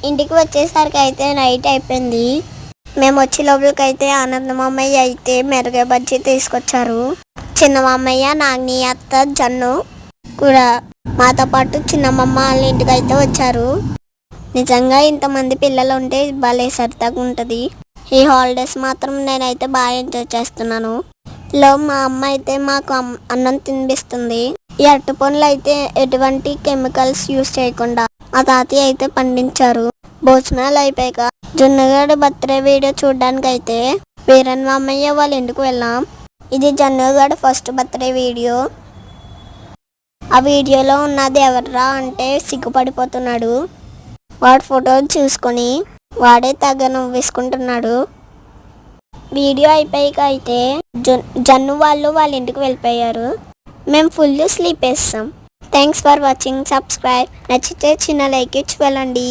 ఇంటికి వచ్చేసరికి అయితే నైట్ అయిపోయింది. మేము వచ్చే లోపలికి అయితే ఆనంద మామయ్య అయితే మెరుగ బజ్జీ తీసుకొచ్చారు. చిన్న మామయ్య, నాగ్ని అత్త, జన్ను కూడా మాతో పాటు చిన్నమ్మమ్మ వాళ్ళ ఇంటికి అయితే వచ్చారు. నిజంగా ఇంతమంది పిల్లలు ఉంటే భలే సరదాగా ఉంటుంది. ఈ హాలిడేస్ మాత్రం నేనైతే బాగా ఎంజాయ్ చేస్తున్నాను. మా అమ్మ అయితే మాకు అన్నం తినిపిస్తుంది. ఈ అరటి పండ్లు అయితే ఎటువంటి కెమికల్స్ యూజ్ చేయకుండా మా తాతయ్య అయితే పండించారు. భోజనాలు అయిపోయాక జున్నుగాడి బర్త్డే వీడియో చూడడానికి అయితే వీరన్ మామయ్య వాళ్ళ ఇంటికి వెళ్ళాం. ఇది జన్నుగాడి ఫస్ట్ బర్త్డే వీడియో. ఆ వీడియోలో ఉన్నది ఎవర్రా అంటే సిగ్గుపడిపోతున్నాడు. వాడు ఫోటోలు చూసుకొని వాడే తెగ నవ్వేసుకుంటున్నాడు. వీడియో అయిపోయాక అయితే జన్ను వాళ్ళు వాళ్ళ ఇంటికి వెళ్ళిపోయారు. మేము ఫుల్ స్లీప్ వేస్తాం. Thanks for watching. సబ్స్క్రైబ్. నచ్చితే చిన్న లైక్ ఇచ్చి వెళ్ళండి.